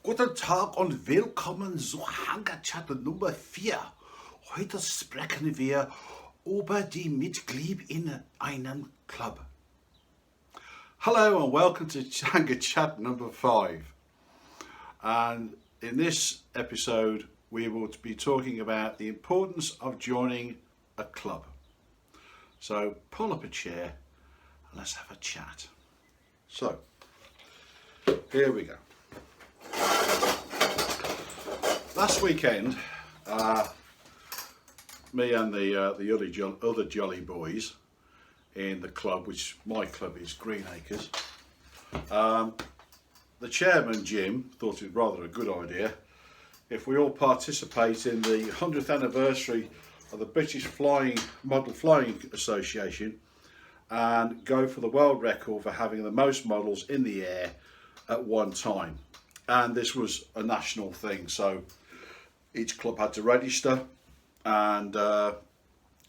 Guten Tag und willkommen zu Hangerchat Nummer 4. Heute sprechen wir über die Mitglied in einem Club. Hello and welcome to Hangerchat number 5. And in this episode we will be talking about the importance of joining a club. So pull up a chair and let's have a chat. So here we go. Last weekend, me and the other jolly boys in the club, which my club is Green Acres, the chairman, Jim, thought it was rather a good idea if we all participate in the 100th anniversary of the British Model Flying Association and go for the world record for having the most models in the air at one time. And this was a national thing, so each club had to register and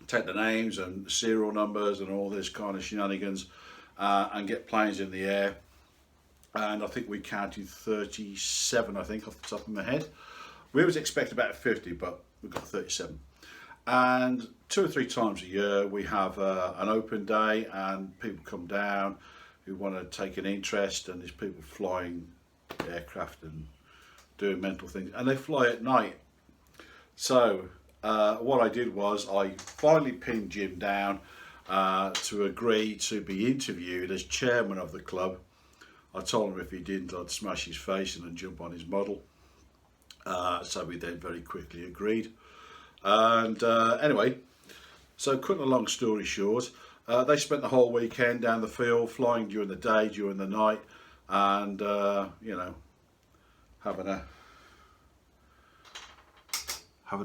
take the names and serial numbers and all this kind of shenanigans and get planes in the air. And I think we counted 37, I think, off the top of my head. We was expecting about 50, but we got 37. And 2 or 3 times a year we have an open day and people come down who want to take an interest, and there's people flying aircraft and doing mental things, and they fly at night. So what I did was I finally pinned Jim down to agree to be interviewed as chairman of the club. I told him if he didn't I'd smash his face and jump on his model. So we then very quickly agreed. And anyway, so cutting a long story short, they spent the whole weekend down the field flying during the day, during the night, and you know, having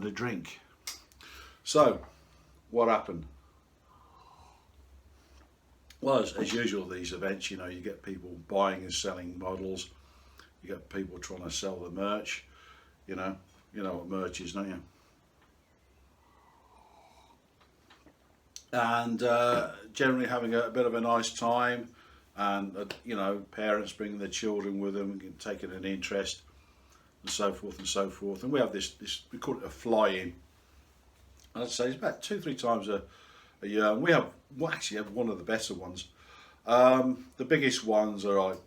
a drink. So what happened? Well, as usual, these events, you know, you get people buying and selling models, you get people trying to sell the merch. You know what merch is, don't you? And generally having a bit of a nice time, and you know, parents bringing their children with them and taking an interest, and so forth and so forth. And we have this we call it a fly-in, and I'd say it's about 2-3 times a year. And we actually have one of the better ones. The biggest ones are like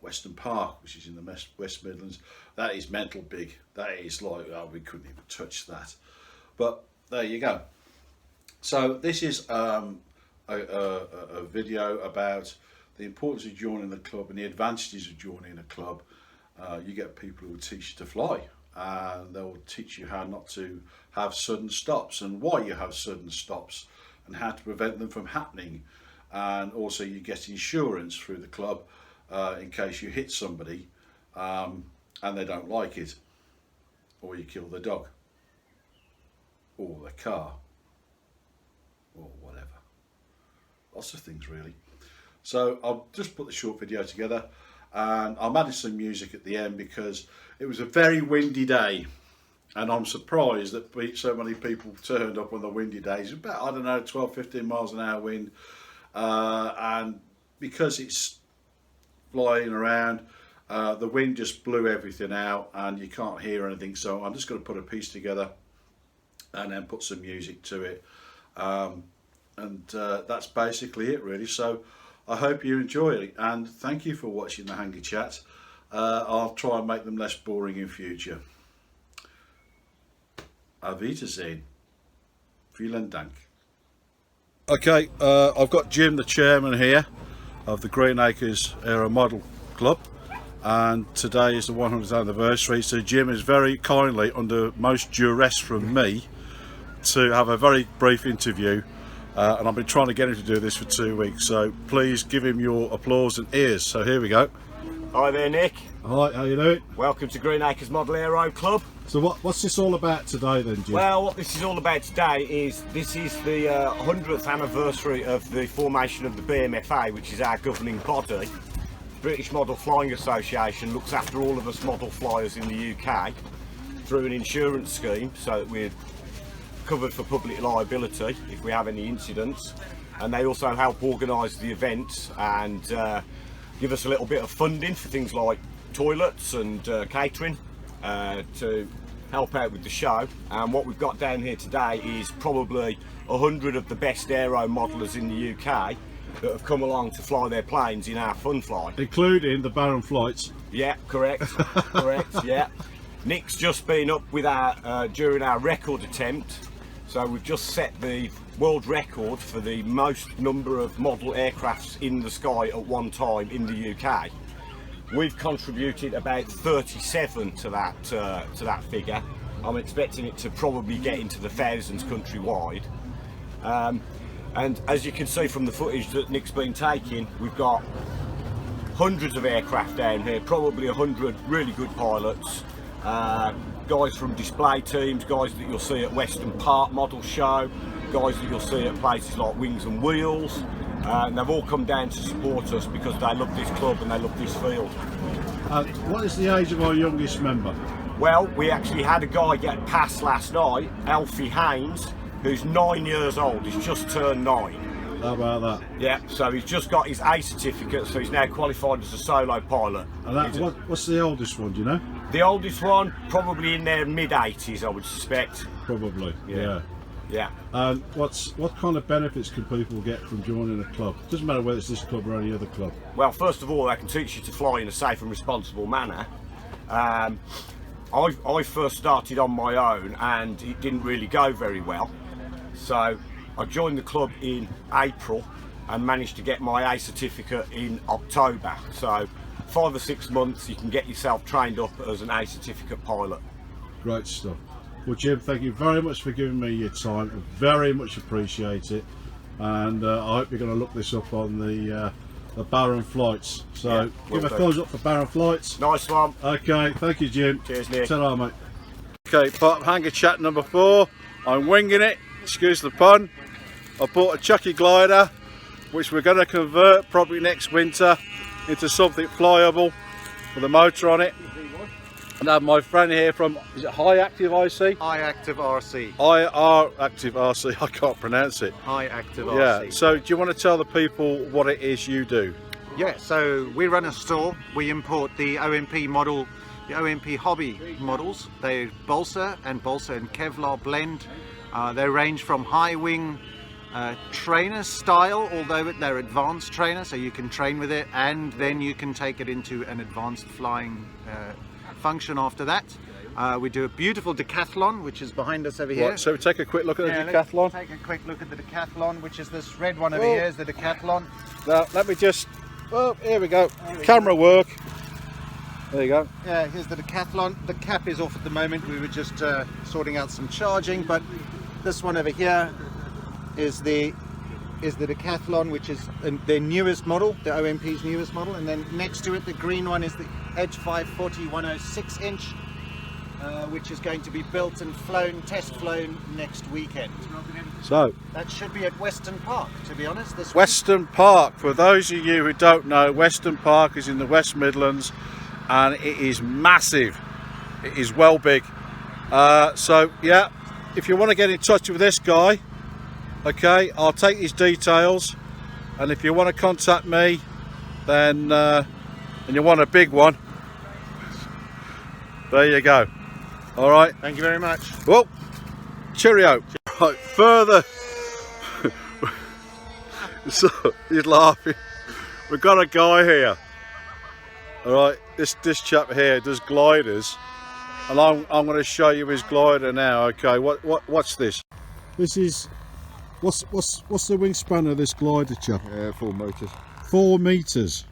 Western Park, which is in the West Midlands. That is mental big. That is like, oh, we couldn't even touch that. But there you go. So this is a video about the importance of joining the club and the advantages of joining a club. You get people who will teach you to fly, and they'll teach you how not to have sudden stops and why you have sudden stops and how to prevent them from happening. And also you get insurance through the club in case you hit somebody and they don't like it, or you kill the dog or the car or whatever. Lots of things really. So I'll just put the short video together, and I'm adding some music at the end because it was a very windy day, and I'm surprised that so many people turned up on the windy days. About, I don't know, 12-15 miles an hour wind, and because it's flying around, the wind just blew everything out and you can't hear anything. So I'm just going to put a piece together and then put some music to it, and that's basically it really. So I hope you enjoy it, and thank you for watching the Hangar Chat. I'll try and make them less boring in future. Auf Wiedersehen. Vielen Dank. Okay, I've got Jim, the chairman here of the Green Acres Aero Model Club, and today is the 100th anniversary. So Jim is very kindly, under most duress from me, to have a very brief interview, and I've been trying to get him to do this for 2 weeks, so please give him your applause and ears. So here we go. Hi there, Nick. Hi, how you doing? Welcome to Green Acres Model Aero Club. So what's this all about today then, Jim? Well, what this is all about today is this is the 100th anniversary of the formation of the BMFA, which is our governing body. British Model Flying Association looks after all of us model flyers in the UK through an insurance scheme, so that we're covered for public liability if we have any incidents, and they also help organise the events and give us a little bit of funding for things like toilets and catering to help out with the show. And what we've got down here today is probably 100 of the best aero modelers in the UK that have come along to fly their planes in our fun fly. Including the Barron flights. Yeah, correct, correct, yeah. Nick's just been up with our, during our record attempt, so we've just set the world record for the most number of model aircrafts in the sky at one time in the UK. We've contributed about 37 to that figure. I'm expecting it to probably get into the thousands countrywide. And as you can see from the footage that Nick's been taking, we've got hundreds of aircraft down here, probably 100 really good pilots, guys from display teams, guys that you'll see at Western Park Model Show, guys that you'll see at places like Wings and Wheels, and they've all come down to support us because they love this club and they love this field. What is the age of our youngest member? Well, we actually had a guy get passed last night, Alfie Haynes, who's 9 years old. He's just turned 9. How about that? Yeah, so he's just got his A certificate, so he's now qualified as a solo pilot. And what's the oldest one, do you know? The oldest one, probably in their mid-80s, I would suspect. Probably, yeah. Yeah. And what kind of benefits can people get from joining a club? Doesn't matter whether it's this club or any other club. Well, first of all, they can teach you to fly in a safe and responsible manner. I first started on my own and it didn't really go very well. So I joined the club in April and managed to get my A certificate in October. So 5 or 6 months you can get yourself trained up as an A certificate pilot. Great stuff. Well, Jim, thank you very much for giving me your time. I very much appreciate it. And I hope you're going to look this up on the Barron flights. So yeah, give a thumbs up for Barron flights. Nice one. Okay, thank you, Jim. Cheers, Nick. Ta-ra, mate. Okay, part of Hangar Chat number 4. I'm winging it. Excuse the pun. I bought a Chucky glider, which we're going to convert probably next winter into something flyable with a motor on it. And I have my friend here from, is it High Active IC? High Active RC. IR Active RC, I can't pronounce it. High Active RC. Yeah, so do you want to tell the people what it is you do? Yeah, so we run a store. We import the OMP model, the OMP hobby models. They're balsa and Kevlar blend. They range from high wing trainer style, although they're advanced trainer, so you can train with it and then you can take it into an advanced flying function after that. We do a beautiful decathlon, which is behind us over here. Right, so we take a quick look at the decathlon. Let's take a quick look at the decathlon, which is this red one over here is the decathlon. Now, let me just, oh, here we go. Camera work. There you go. Yeah, here's the decathlon. The cap is off at the moment. We were just sorting out some charging, but this one over here is the decathlon, which is their newest model, the OMP's newest model, and then next to it the green one is the Edge 540 106 inch, which is going to be built and test flown next weekend. So that should be at Western Park, to be honest. Western Park, for those of you who don't know, Western Park is in the West Midlands and it is massive. It is well big. So yeah, if you want to get in touch with this guy, okay, I'll take his details, and if you want to contact me, then and you want a big one, there you go. All right, thank you very much. Well, cheerio. Right, further. So he's laughing. We've got a guy here. All right, this chap here does gliders, and I'm going to show you his glider now. Okay, what's this? This is what's the wingspan of this glider, chap? 4 meters. 4 meters,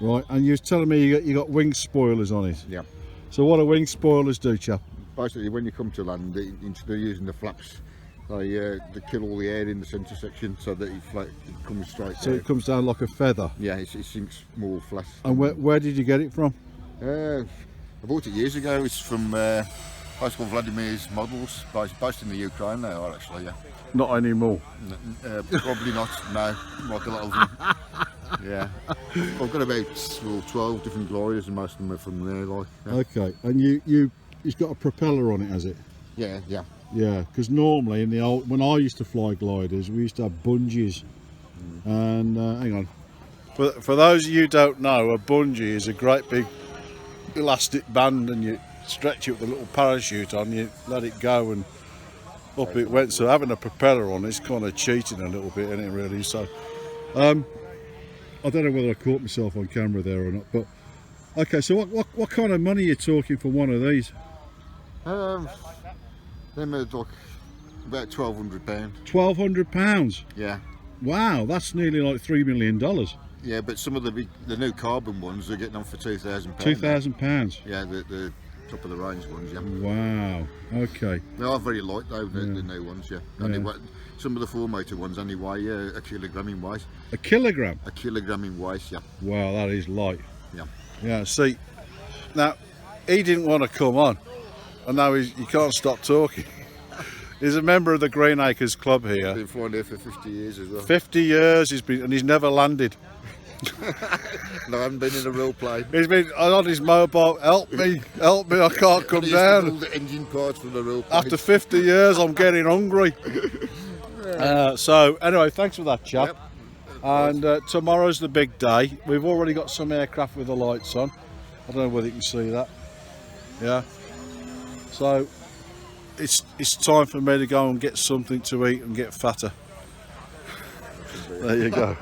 right? And you're telling me you got wing spoilers on it? Yeah. So what do wing spoilers do, chap? Basically, when you come to land, instead of using the flaps, they kill all the air in the centre section so that it comes straight. So down. it comes down like a feather. Yeah, it sinks more flat. And where did you get it from? I bought it years ago. It's from a place called Vladimir's Models, based in the Ukraine now, actually. Yeah. Not anymore. Probably not. No, like a lot of them. Yeah. I've got about 12 different gliders, and most of them are from there. Like. Yeah. Okay. And it's got a propeller on it, has it? Yeah. Yeah. Yeah, because normally in the old, when I used to fly gliders, we used to have bungees. And hang on, for those of you who don't know, a bungee is a great big elastic band and you stretch it with a little parachute on, you let it go and up it went. So having a propeller on is kind of cheating a little bit, isn't it, really? So I don't know whether I caught myself on camera there or not, but okay, so what kind of money are you talking for one of these? They made like about £1,200. £1,200? Yeah. Wow, that's nearly like $3 million. Yeah, but some of the new carbon ones are getting on for £2,000. £2,000? Yeah, the top of the range ones, yeah. Wow, okay. They are very light though, the new ones, yeah. And some of the 4-motor ones only weigh a kilogram in weight. A kilogram? A kilogram in weight, yeah. Wow, that is light. Yeah. Yeah, see, now, he didn't want to come on, and now he can't stop talking. He's a member of the Green Acres Club here. Been flying here for 50 years as well. 50 years he's never landed. No, I haven't been in a real plane. He's been on his mobile, help me, I can't come down. All the engine parts from the real plane. After 50 years I'm getting hungry. So anyway, thanks for that, chap. Yep. And tomorrow's the big day. We've already got some aircraft with the lights on. I don't know whether you can see that. Yeah. So it's time for me to go and get something to eat and get fatter. There you go.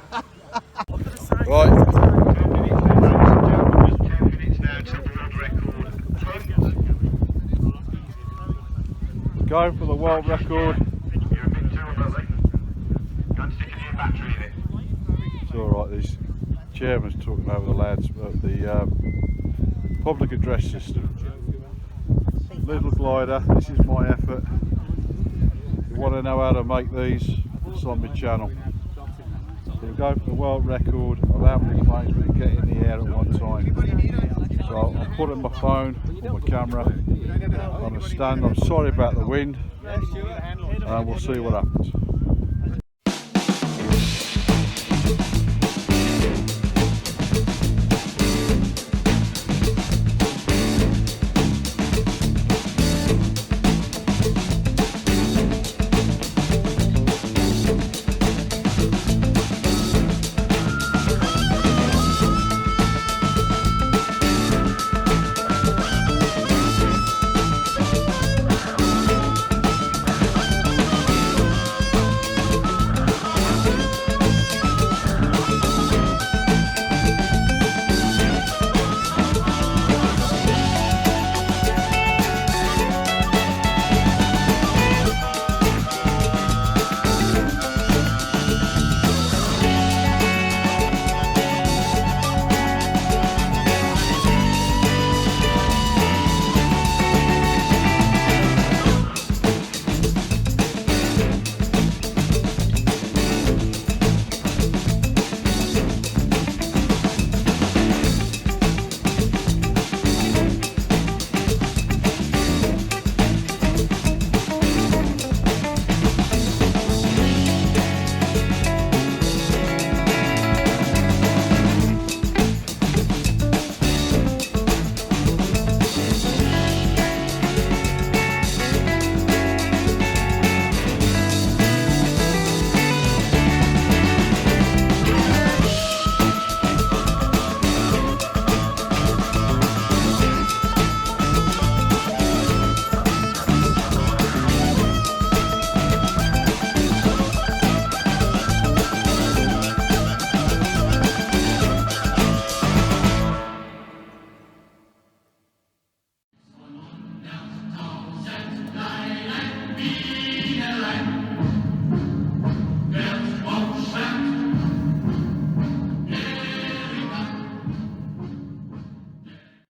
Right. Going for the world record. It's alright, these chairman's talking over the lads about the public address system. Little glider, this is my effort. If you want to know how to make these, it's on my channel. So we're going for the world record of how many planes we can get in the air at one time. So I'm putting my phone on my camera on a stand. I'm sorry about the wind, and we'll see what happens.